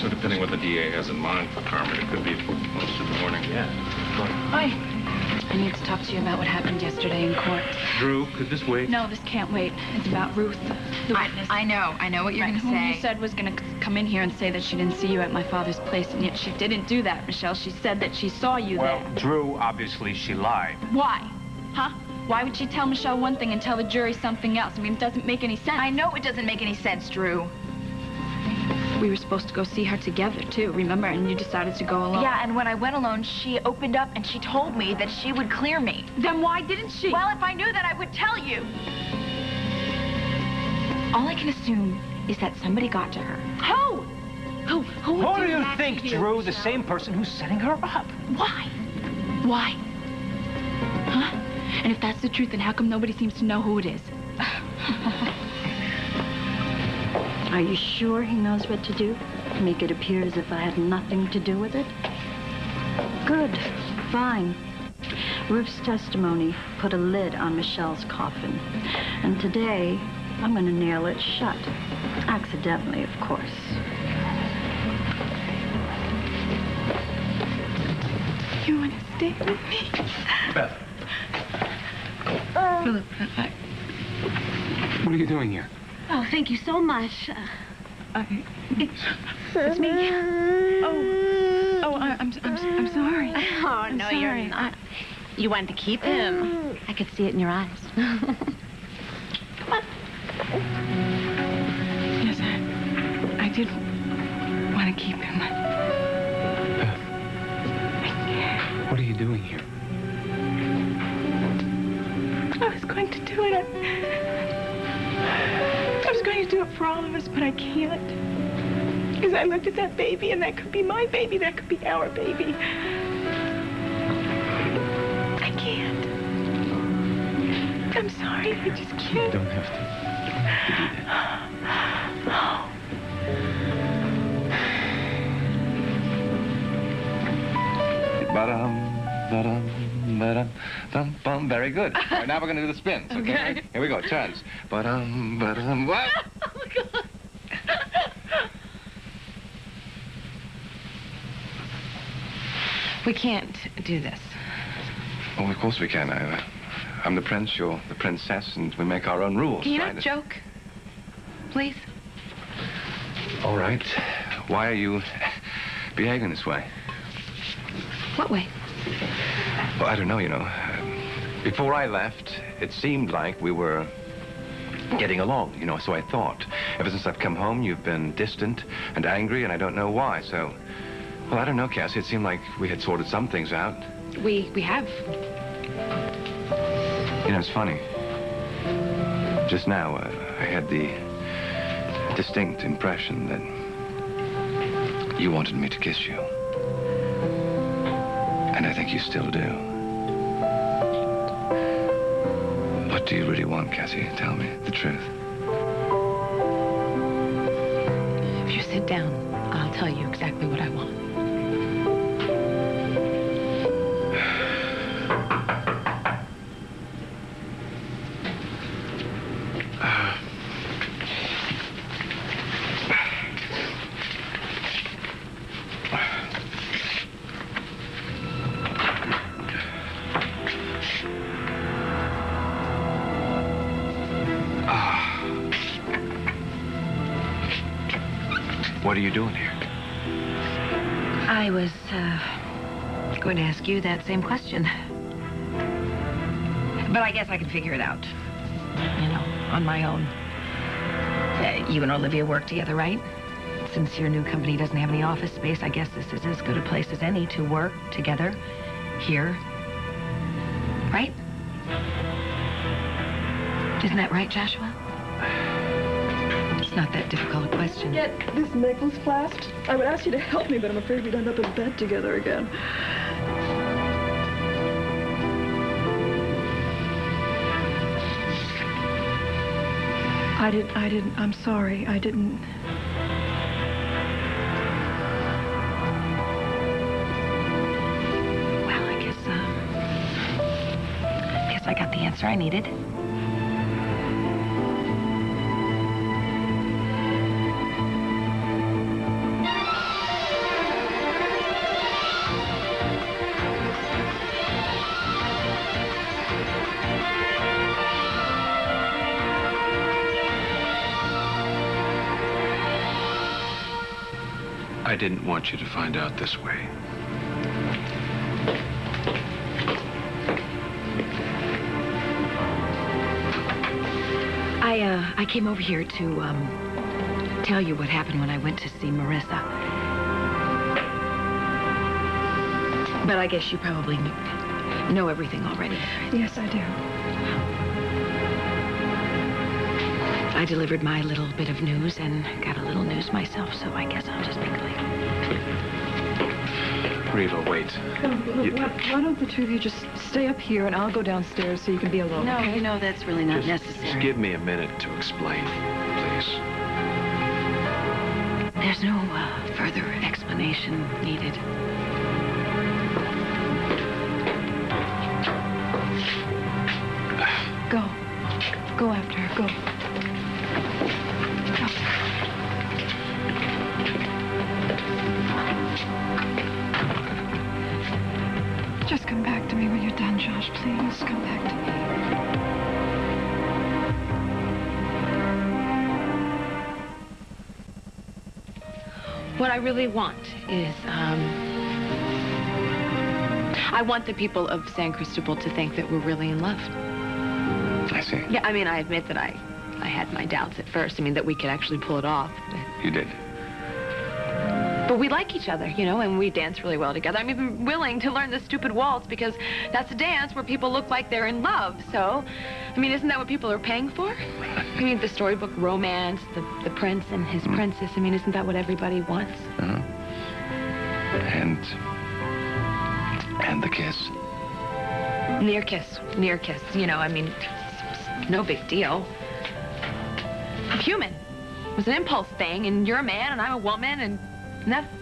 So depending what the DA has in mind for Carmen, it could be most of the morning. Yeah. I need to talk to you about what happened yesterday in court. Drew, could this wait? No, this can't wait. It's about Ruth, the witness. I know what you're going to say. Whom you said was going to come in here and say that she didn't see you at my father's place, and yet she didn't do that, Michelle. She said that she saw you there. Well, Drew, obviously she lied. Why? Huh? Why would she tell Michelle one thing and tell the jury something else? I mean, it doesn't make any sense. I know it doesn't make any sense, Drew. We were supposed to go see her together, too, remember? And you decided to go alone. Yeah, and when I went alone, she opened up and she told me that she would clear me. Then why didn't she? Well, if I knew that, I would tell you. All I can assume is that somebody got to her. Who? Who do you think, Drew? The same person who's setting her up. Why? Why? Huh? And if that's the truth, then how come nobody seems to know who it is? Are you sure he knows what to do? Make it appear as if I had nothing to do with it? Good. Fine. Ruth's testimony put a lid on Michelle's coffin. And today, I'm going to nail it shut. Accidentally, of course. You want to stay with me? Beth. Phillip, What are you doing here? Oh, thank you so much. It's me. I'm sorry. Oh, no, you're not. You wanted to keep him. I could see it in your eyes. Yes, I did want to keep him. Beth. What are you doing here? I was going to do it. I was going to do it for all of us, but I can't. Because I looked at that baby, and that could be my baby. That could be our baby. I can't. I'm sorry. I just can't. You don't have to. You don't have to do that. Ba-dum, very good. All right, now we're going to do the spins, okay? Here we go, turns. What? Oh, my God. We can't do this. Oh, of course we can. I'm the prince, you're the princess, and we make our own rules. Can you not joke? Please? All right. Why are you behaving this way? What way? Well, I don't know, you know. Before I left, it seemed like we were getting along, you know, so I thought. Ever since I've come home, you've been distant and angry, and I don't know why, so... Well, I don't know, Cassie. It seemed like we had sorted some things out. We have. You know, it's funny. Just now, I had the distinct impression that you wanted me to kiss you. And I think you still do. What do you really want, Cassie? Tell me the truth. If you sit down, I'll tell you exactly what I want. What are you doing here? I was, going to ask you that same question. But I guess I can figure it out. You know, on my own. You and Olivia work together, right? Since your new company doesn't have any office space, I guess this is as good a place as any to work together here. Right? Isn't that right, Joshua? It's not that difficult a question. Get this necklace clasped. I would ask you to help me, but I'm afraid we'd end up in bed together again. I'm sorry, I didn't. Well, I guess I got the answer I needed. I didn't want you to find out this way. I came over here to tell you what happened when I went to see Marissa. But I guess you probably know everything already. Yes, I do. I delivered my little bit of news and got a little news myself, so I guess I'll just be quick. Reva, wait. Why don't the two of you just stay up here and I'll go downstairs so you can be alone, No, okay? you know, that's really not Just necessary. give me a minute to explain, please. There's no further explanation needed. Go. Go after her. Go. Just come back to me when you're done, Josh, please. Come back to me. What I really want is, I want the people of San Cristobal to think that we're really in love. I see. Yeah, I mean, I admit that I had my doubts at first. I mean, that we could actually pull it off. You did. But we like each other, you know, and we dance really well together. I'm even willing to learn the stupid waltz because that's a dance where people look like they're in love. So, I mean, isn't that what people are paying for? I mean, the storybook romance, the prince and his princess. I mean, isn't that what everybody wants? Uh-huh. And the kiss. Near kiss, you know, I mean, it's no big deal. I'm human. It was an impulse thing, and you're a man, and I'm a woman, and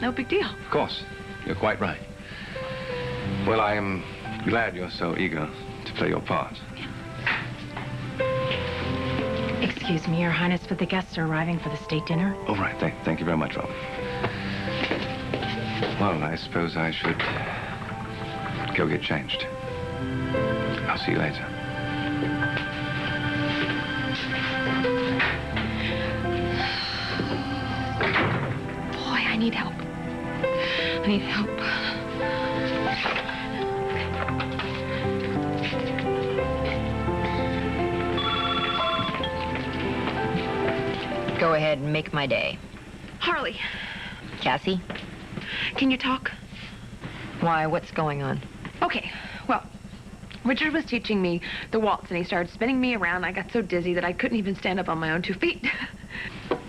no big deal. Of course. You're quite right. Well, I am glad you're so eager to play your part. Excuse me, Your Highness, but the guests are arriving for the state dinner. Oh, right. Thank you very much, Robin. Well, I suppose I should go get changed. I'll see you later. Boy, I need help. I need help. Go ahead and make my day. Harley, Cassie? can you talk? Why, what's going on? Okay, well, Richard was teaching me the waltz, and he started spinning me around. I got so dizzy that I couldn't even stand up on my own 2 feet.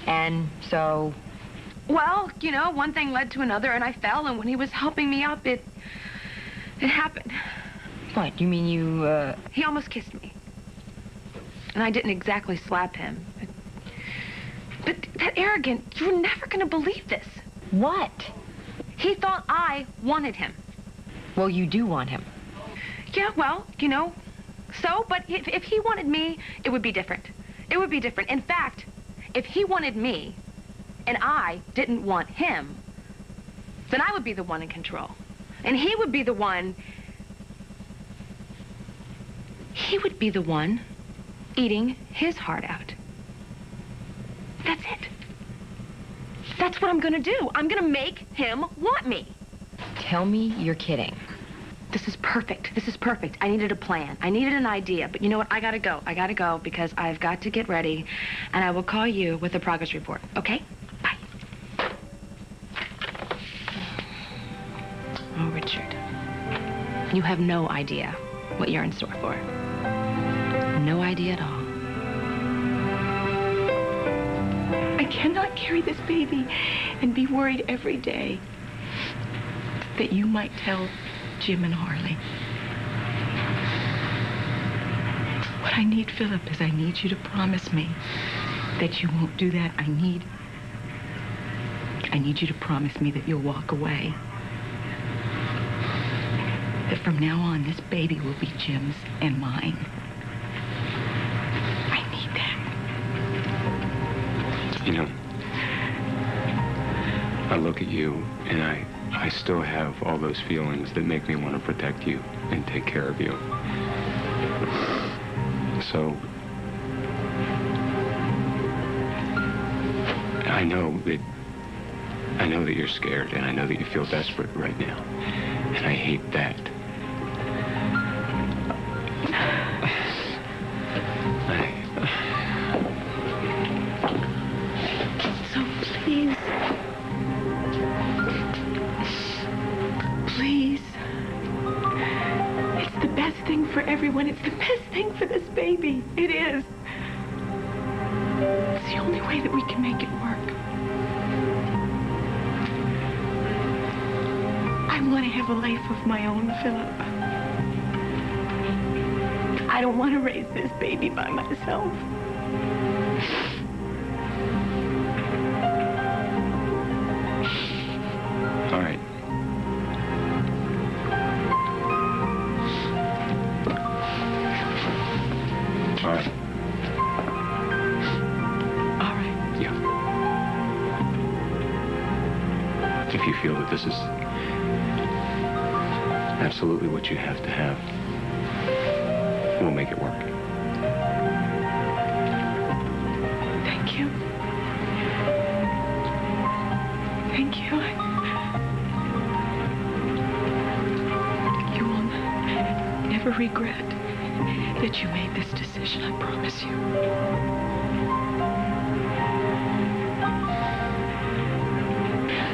And so, Well, you know, one thing led to another, and I fell, and when he was helping me up, it happened. what, you mean you, He almost kissed me. And I didn't exactly slap him. But that arrogant, you're never gonna believe this. what? He thought I wanted him. Well, you do want him. Yeah, well, you know, so, but if he wanted me, it would be different. It would be different. In fact, if he wanted me, and I didn't want him, then I would be the one in control. And he would be the one eating his heart out. That's it. That's what I'm gonna do. I'm gonna make him want me. Tell me you're kidding. This is perfect. This is perfect. I needed a plan. I needed an idea. But you know what? I gotta go. I gotta go because I've got to get ready. And I will call you with a progress report, okay? Bye. Oh, Richard. You have no idea what you're in store for. No idea at all. I cannot carry this baby and be worried every day that you might tell Jim and Harley. What I need, Phillip, is I need you to promise me that you won't do that. I need you to promise me that you'll walk away. That from now on, this baby will be Jim's and mine. I need that. You know, I look at you and I still have all those feelings that make me want to protect you and take care of you. So, I know that I know that you're scared, and I know that you feel desperate right now. And I hate that. So please. Please. It's the best thing for everyone. It's the best thing for this baby. It is. It's the only way that we can make it work. I want to have a life of my own, Phillip. I don't want to raise this baby by myself. All right. All right. All right. Yeah. If you feel that this is absolutely what you have to have, we'll make it work. Thank you. Thank you. You will never regret that you made this decision, I promise you.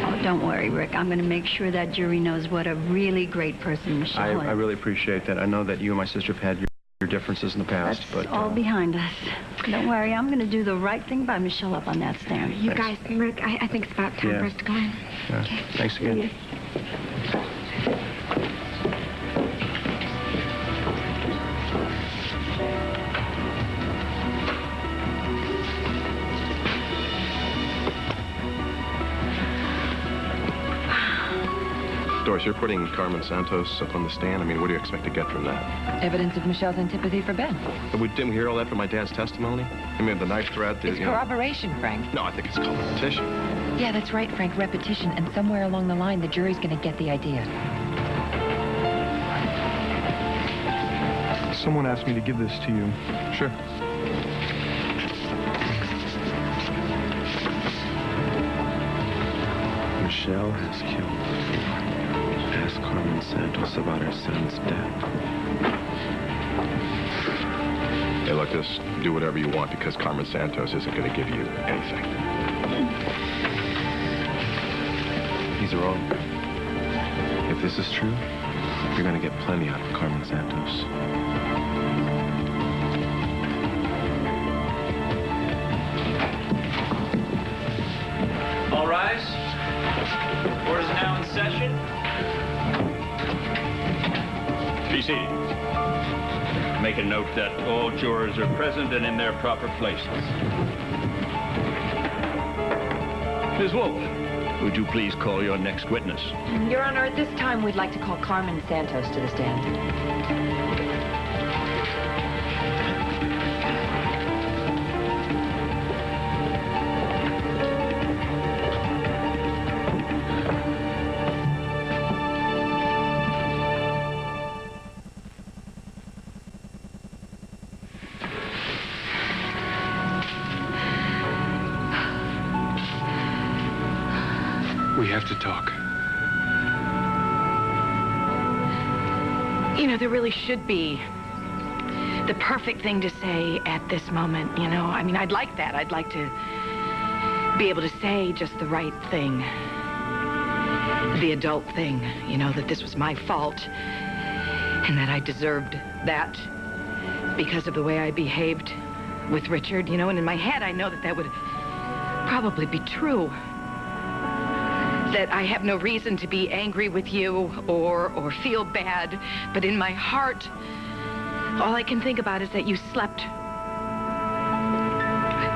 Oh, don't worry, Rick. I'm going to make sure that jury knows what a really great person Michelle is. I really appreciate that. I know that you and my sister have had your differences in the past, That's but... all behind us. Don't worry, I'm going to do the right thing by Michelle up on that stand. You guys, Rick, I think it's about time for us to go in. Yeah. Okay. Thanks again. Doris, you're putting Carmen Santos up on the stand. I mean, what do you expect to get from that? Evidence of Michelle's antipathy for Ben. Didn't we hear all that from my dad's testimony? I mean, the knife threat, It's corroboration, Frank. No, I think it's called repetition. Yeah, that's right, Frank. Repetition. And somewhere along the line, the jury's going to get the idea. Someone asked me to give this to you. Sure. Michelle has killed. Ask Carmen Santos about her son's death. Hey, look, just do whatever you want because Carmen Santos isn't going to give you anything. He's wrong. If this is true, you're going to get plenty out of Carmen Santos. All rise. Court is now in session. Be seated. Make a note that all jurors are present and in their proper places. Ms. Wolf, would you please call your next witness? Your Honor, at this time, we'd like to call Carmen Santos to the stand. We have to talk. You know, there really should be the perfect thing to say at this moment, you know? I mean, I'd like that. I'd like to be able to say just the right thing. The adult thing, you know, that this was my fault and that I deserved that because of the way I behaved with Richard, you know? And in my head, I know that that would probably be true. That I have no reason to be angry with you or feel bad, but in my heart, all I can think about is that you slept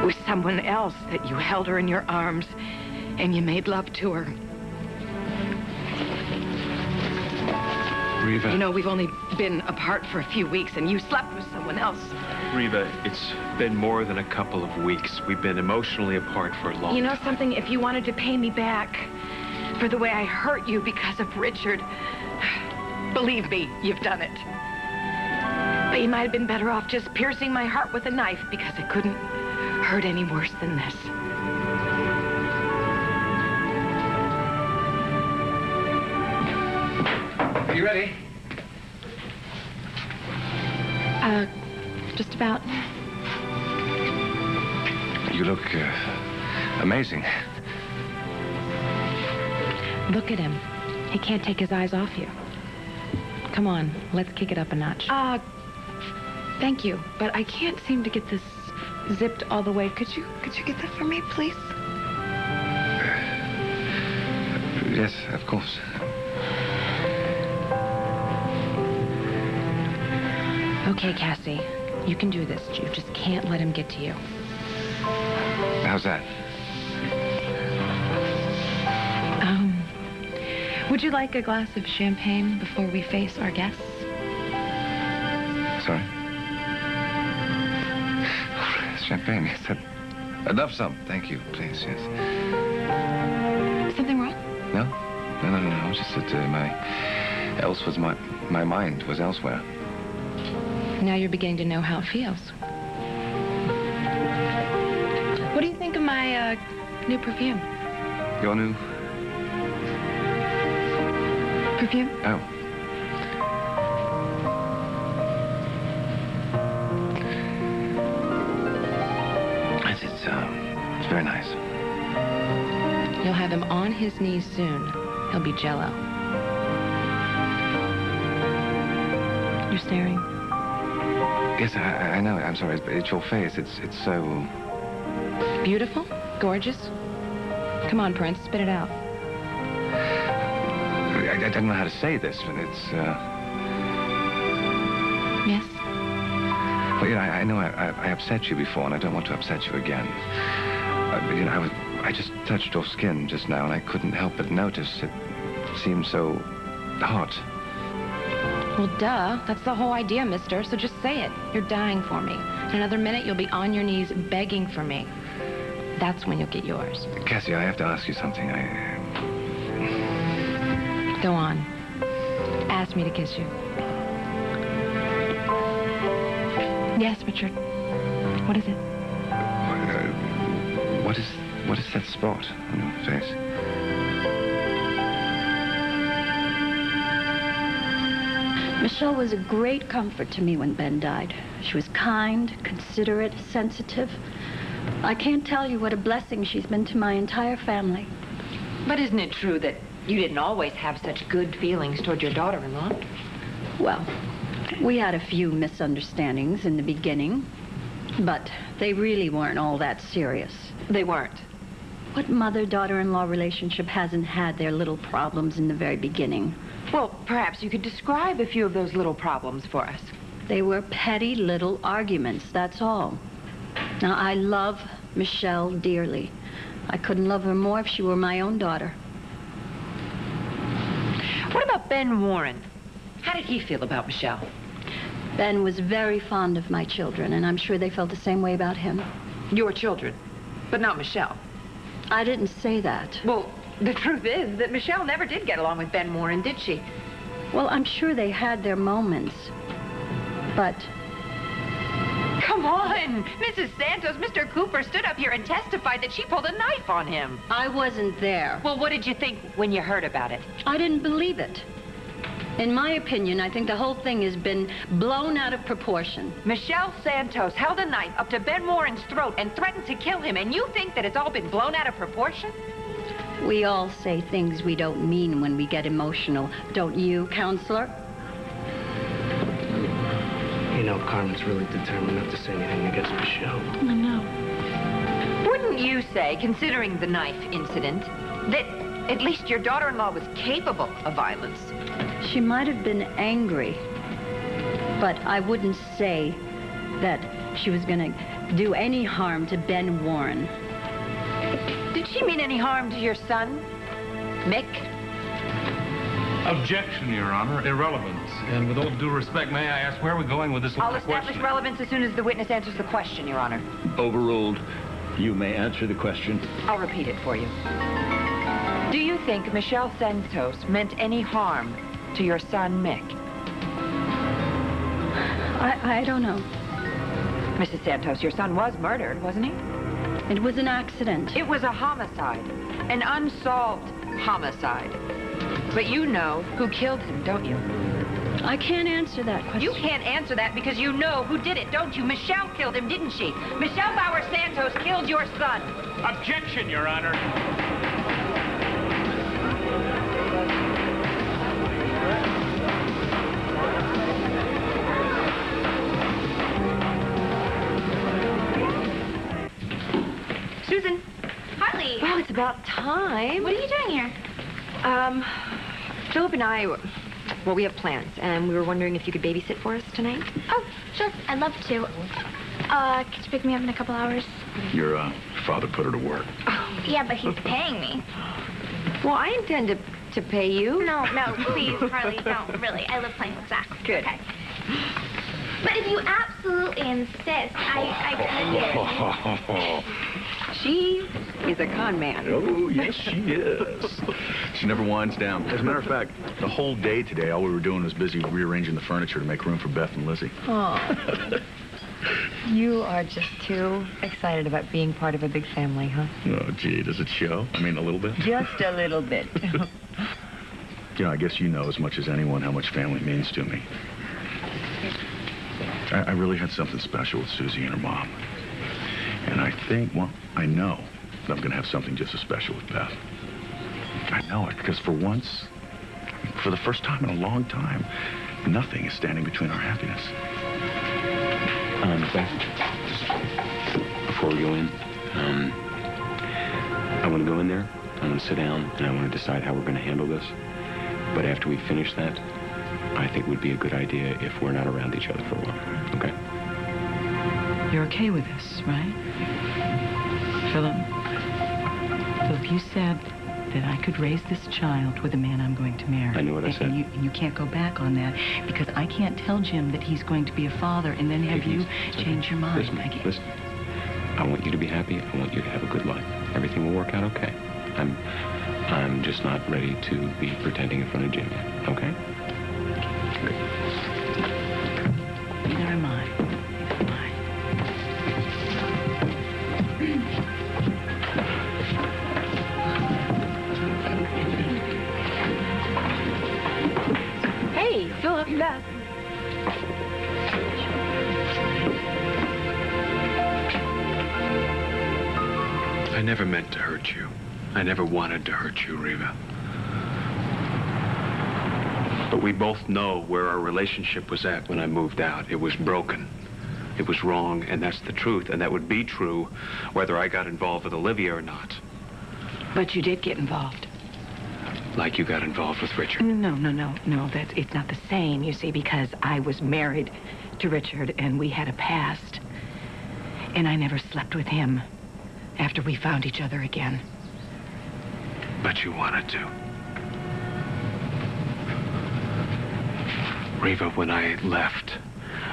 with someone else, that you held her in your arms and you made love to her. Reva. You know, we've only been apart for a few weeks and you slept with someone else. Reva, it's been more than a couple of weeks. We've been emotionally apart for a long time. You know something? If you wanted to pay me back for the way I hurt you because of Richard, believe me, you've done it. But you might have been better off just piercing my heart with a knife because it couldn't hurt any worse than this. Are you ready? Just about. You look amazing. Look at him. He can't take his eyes off you. Come on, let's kick it up a notch. Thank you, but I can't seem to get this zipped all the way. Could you get that for me, please? Yes, of course. Okay, Cassie, you can do this. You just can't let him get to you. How's that? Would you like a glass of champagne before we face our guests? Sorry? Champagne, yes. I'd love some. Thank you, please, yes. Something wrong? No? No. It's just that my mind was elsewhere. Now you're beginning to know how it feels. What do you think of my new perfume? Your new... Perfume? Oh. It's very nice. You'll have him on his knees soon. He'll be jello. You're staring. Yes, I know. I'm sorry. It's your face. It's so... Beautiful? Gorgeous? Come on, Prince. Spit it out. I don't know how to say this, but it's... Yes? Well, you know, I know I upset you before, and I don't want to upset you again. But, you know, I just touched your skin just now, and I couldn't help but notice it seemed so hot. Well, duh. That's the whole idea, mister. So just say it. You're dying for me. In another minute, you'll be on your knees begging for me. That's when you'll get yours. Cassie, I have to ask you something. Go on. Ask me to kiss you. Yes, Richard. What is it? What is that spot on your face? Michelle was a great comfort to me when Ben died. She was kind, considerate, sensitive. I can't tell you what a blessing she's been to my entire family. But isn't it true that you didn't always have such good feelings toward your daughter-in-law? Well, we had a few misunderstandings in the beginning, but they really weren't all that serious. They weren't. What mother-daughter-in-law relationship hasn't had their little problems in the very beginning? Well, perhaps you could describe a few of those little problems for us. They were petty little arguments, that's all. Now, I love Michelle dearly. I couldn't love her more if she were my own daughter. What about Ben Warren? How did he feel about Michelle? Ben was very fond of my children, and I'm sure they felt the same way about him. Your children, but not Michelle. I didn't say that. Well, the truth is that Michelle never did get along with Ben Warren, did she? Well, I'm sure they had their moments, but... Come on! Mrs. Santos, Mr. Cooper stood up here and testified that she pulled a knife on him. I wasn't there. Well, what did you think when you heard about it? I didn't believe it. In my opinion, I think the whole thing has been blown out of proportion. Michelle Santos held a knife up to Ben Warren's throat and threatened to kill him, and you think that it's all been blown out of proportion? We all say things we don't mean when we get emotional. Don't you, Counselor? You know, Carmen's really determined not to say anything against Michelle. I know. Wouldn't you say, considering the knife incident, that at least your daughter-in-law was capable of violence? She might have been angry, but I wouldn't say that she was going to do any harm to Ben Warren. Did she mean any harm to your son, Mick? Objection, Your Honor. Irrelevant. And with all due respect, may I ask where we're going with this I'll establish question? relevance as soon as the witness answers the question, Your Honor. Overruled. You may answer the question. I'll repeat it for you. Do you think Michelle Santos meant any harm to your son, Mick? I don't know. Mrs. Santos, your son was murdered, wasn't he? It was an accident. It was a homicide. An unsolved homicide. But you know who killed him, don't you? I can't answer that question. You can't answer that because you know who did it, don't you? Michelle killed him, didn't she? Michelle Bauer Santos killed your son. Objection, Your Honor. Susan. Harley. Well, it's about time. What are you doing here? Phillip and I, well, we have plans, and we were wondering if you could babysit for us tonight. Oh, sure. I'd love to. Could you pick me up in a couple hours? Your father put her to work. Yeah, but he's paying me. Well, I intend to pay you. No, please, Harley, don't. Really, I love playing with Zach. Good. Okay. But if you absolutely insist, I could. She is a con man. Oh, yes, she is. She never winds down. As a matter of fact, the whole day today, all we were doing was busy rearranging the furniture to make room for Beth and Lizzie. Oh. You are just too excited about being part of a big family, huh? Oh, gee, does it show? I mean, a little bit? Just a little bit. You know, I guess you know as much as anyone how much family means to me. I really had something special with Susie and her mom. And I think, well, I know that I'm going to have something just as special with Beth. I know it, because for once, for the first time in a long time, nothing is standing between our happiness. Beth, just before we go in, I want to go in there, I want to sit down, and I want to decide how we're going to handle this. But after we finish that, I think it would be a good idea if we're not around each other for a while, okay? You're okay with this, right? Phillip, you said that I could raise this child with the man I'm going to marry. I know what I said. And you can't go back on that, because I can't tell Jim that he's going to be a father and then have you change your mind. Listen, I want you to be happy. I want you to have a good life. Everything will work out okay. I'm just not ready to be pretending in front of Jim yet, okay? Neither am I. Hey, Phillip, Beth. I never meant to hurt you. I never wanted to hurt you, Reva. But we both know where our relationship was at when I moved out. It was broken. It was wrong, and that's the truth. And that would be true whether I got involved with Olivia or not. But you did get involved. Like you got involved with Richard. No. It's not the same, you see, because I was married to Richard, and we had a past. And I never slept with him after we found each other again. But you wanted to. Reva, when I left,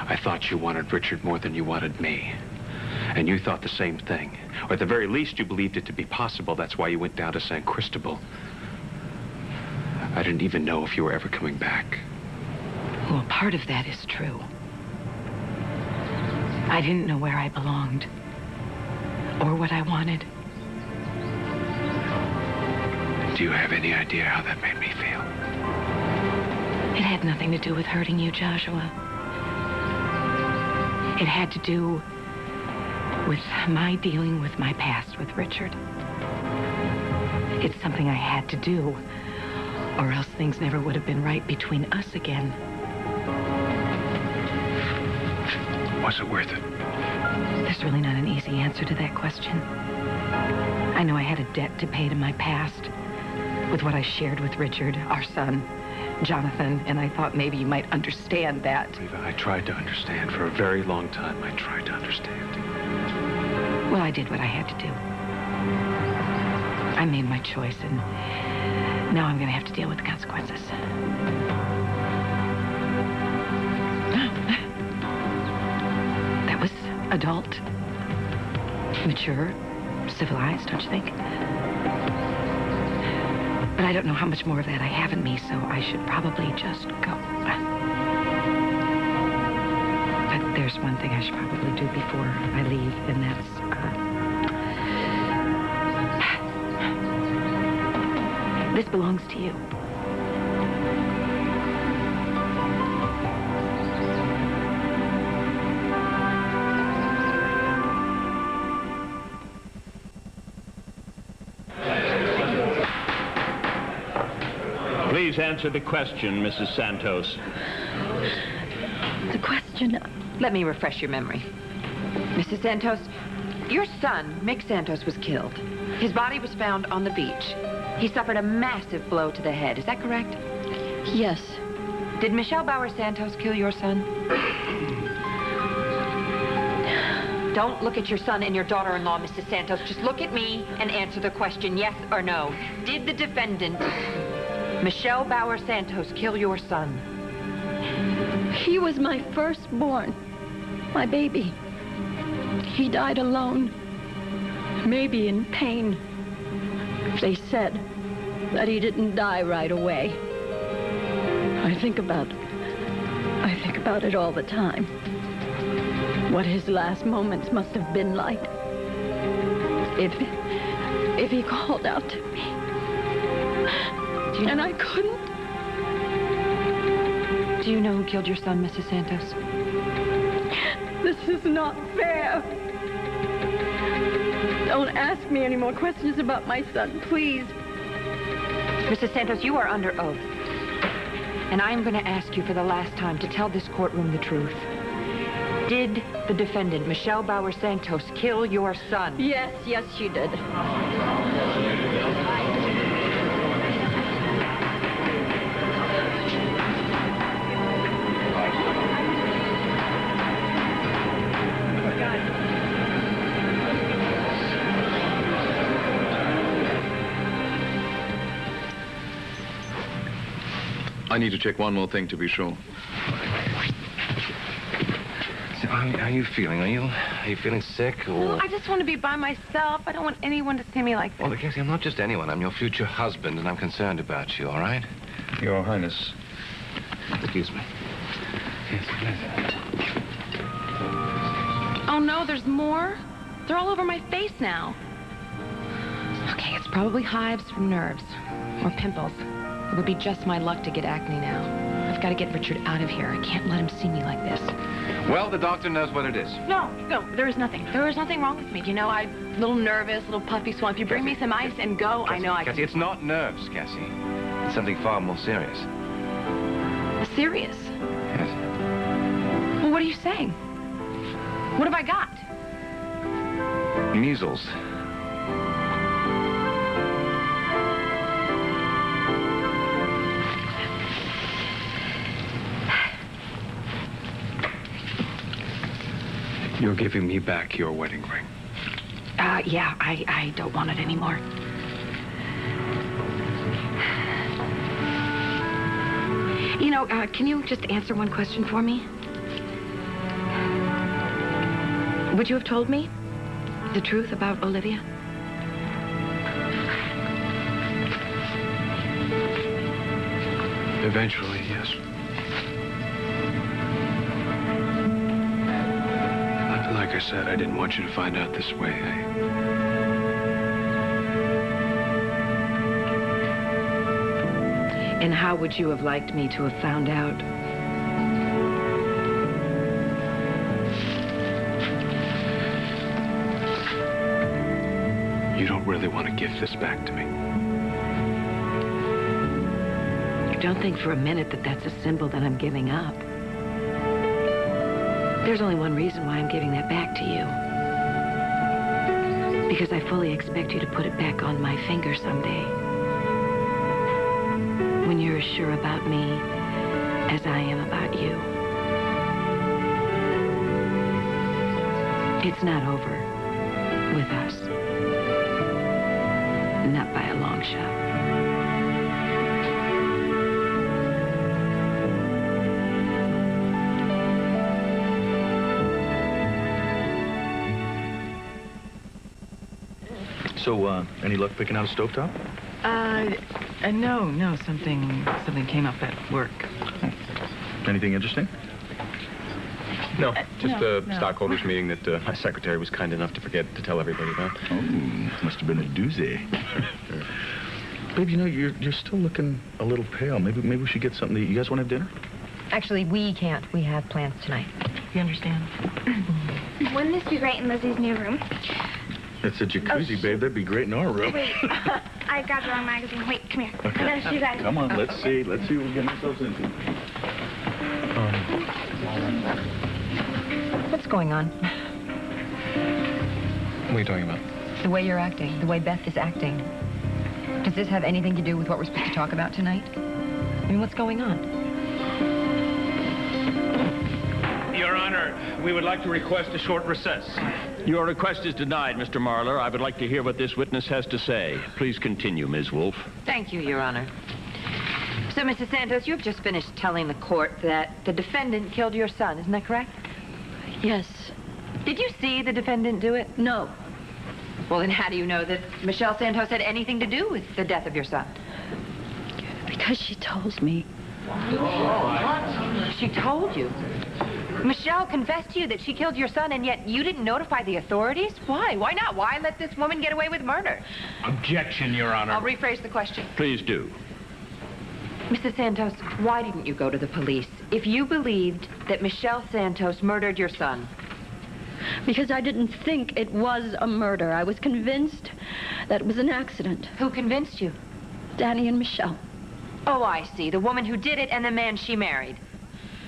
I thought you wanted Richard more than you wanted me. And you thought the same thing. Or at the very least, you believed it to be possible. That's why you went down to San Cristobal. I didn't even know if you were ever coming back. Well, part of that is true. I didn't know where I belonged. Or what I wanted. Do you have any idea how that made me feel? It had nothing to do with hurting you, Joshua. It had to do with my dealing with my past with Richard. It's something I had to do, or else things never would have been right between us again. Was it worth it? There's really not an easy answer to that question. I know I had a debt to pay to my past with what I shared with Richard, our son, Jonathan, and I thought maybe you might understand that. Reva, I tried to understand. For a very long time, I tried to understand. Well, I did what I had to do. I made my choice, and now I'm going to have to deal with the consequences. That was adult, mature, civilized, don't you think? But I don't know how much more of that I have in me, so I should probably just go. But there's one thing I should probably do before I leave, and that's, this belongs to you. Please answer the question, Mrs. Santos. The question... Let me refresh your memory. Mrs. Santos, your son, Mick Santos, was killed. His body was found on the beach. He suffered a massive blow to the head. Is that correct? Yes. Did Michelle Bauer Santos kill your son? Don't look at your son and your daughter-in-law, Mrs. Santos. Just look at me and answer the question, yes or no. Did the defendant, Michelle Bauer Santos, kill your son? He was my firstborn. My baby. He died alone. Maybe in pain. They said that he didn't die right away. I think about it all the time. What his last moments must have been like. If he called out to me. And I couldn't. Do you know who killed your son, Mrs. Santos? This is not fair. Don't ask me any more questions about my son, please. Mrs. Santos, you are under oath. And I am going to ask you for the last time to tell this courtroom the truth. Did the defendant, Michelle Bauer Santos, kill your son? Yes, she did. I need to check one more thing to be sure. So how are you feeling? Are you feeling sick or... Well, I just want to be by myself. I don't want anyone to see me like this. Well, Cassie, I'm not just anyone. I'm your future husband, and I'm concerned about you, all right? Your Highness. Excuse me. Yes, please. Oh, no, there's more? They're all over my face now. Okay, it's probably hives from nerves. Or pimples. It would be just my luck to get acne now. I've got to get Richard out of here. I can't let him see me like this. Well, the doctor knows what it is. No, there is nothing. There is nothing wrong with me. You know, I'm a little nervous, a little puffy swollen. If you bring me some ice and go, Cassie, I know I can... Cassie, it's not nerves, Cassie. It's something far more serious. Serious? Yes. Well, what are you saying? What have I got? Measles. You're giving me back your wedding ring. Yeah, I don't want it anymore. You know, can you just answer one question for me? Would you have told me the truth about Olivia? Eventually, yes. Like I said, I didn't want you to find out this way. And how would you have liked me to have found out? You don't really want to give this back to me. Don't think for a minute that that's a symbol that I'm giving up. There's only one reason why I'm giving that back to you. Because I fully expect you to put it back on my finger someday. When you're as sure about me as I am about you. It's not over with us. Not by a long shot. So, any luck picking out a stovetop? No, something came up at work. Anything interesting? No, just no. a stockholders meeting that my secretary was kind enough to forget to tell everybody about. Oh, must have been a doozy. Babe, you know, you're still looking a little pale. Maybe we should get something to eat. You guys want to have dinner? Actually, we can't. We have plans tonight. You understand? Wouldn't this be great in Lizzie's new room? It's a jacuzzi, babe. That'd be great in our room. Wait, I grabbed the wrong magazine. Wait, come here. Okay. I gotta show you guys. Come on, let's see what we're getting ourselves into. What's going on? What are you talking about? The way you're acting, the way Beth is acting. Does this have anything to do with what we're supposed to talk about tonight? I mean, what's going on? Your Honor, we would like to request a short recess. Your request is denied, Mr. Marlar. I would like to hear what this witness has to say. Please continue, Ms. Wolfe. Thank you, Your Honor. So, Mrs. Santos, you've just finished telling the court that the defendant killed your son, isn't that correct? Yes. Did you see the defendant do it? No. Well, then how do you know that Michelle Santos had anything to do with the death of your son? Because she told me. She told you? Michelle confessed to you that she killed your son, and yet you didn't notify the authorities? Why? Why not? Why let this woman get away with murder? Objection, Your Honor. I'll rephrase the question. Please do. Mrs. Santos, why didn't you go to the police if you believed that Michelle Santos murdered your son? Because I didn't think it was a murder. I was convinced that it was an accident. Who convinced you? Danny and Michelle. Oh, I see. The woman who did it and the man she married.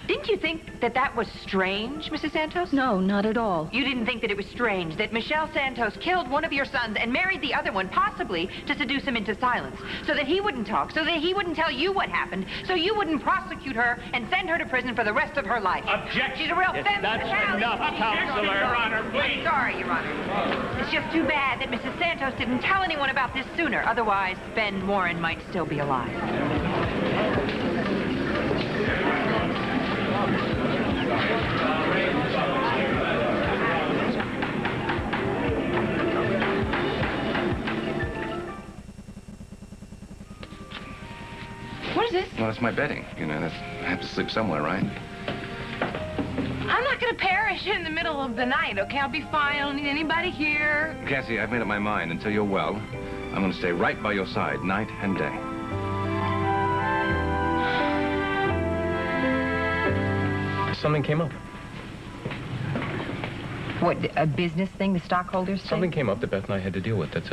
Didn't you think that that was strange, Mrs. Santos? No, not at all. You didn't think that it was strange that Michelle Santos killed one of your sons and married the other one, possibly to seduce him into silence, so that he wouldn't talk, so that he wouldn't tell you what happened, so you wouldn't prosecute her and send her to prison for the rest of her life. Objection. She's a real femme That's fatale. enough, Counselor. Your Honor, please. I'm sorry, Your Honor. It's just too bad that Mrs. Santos didn't tell anyone about this sooner. Otherwise, Ben Warren might still be alive. What is this? Well, it's my bedding. You know, I have to sleep somewhere, right? I'm not gonna perish in the middle of the night, okay? I'll be fine. I don't need anybody here. Cassie, I've made up my mind. Until you're well, I'm going to stay right by your side, night and day. Something came up. What, a business thing, the stockholders thing? Something came up that Beth and I had to deal with. That's it.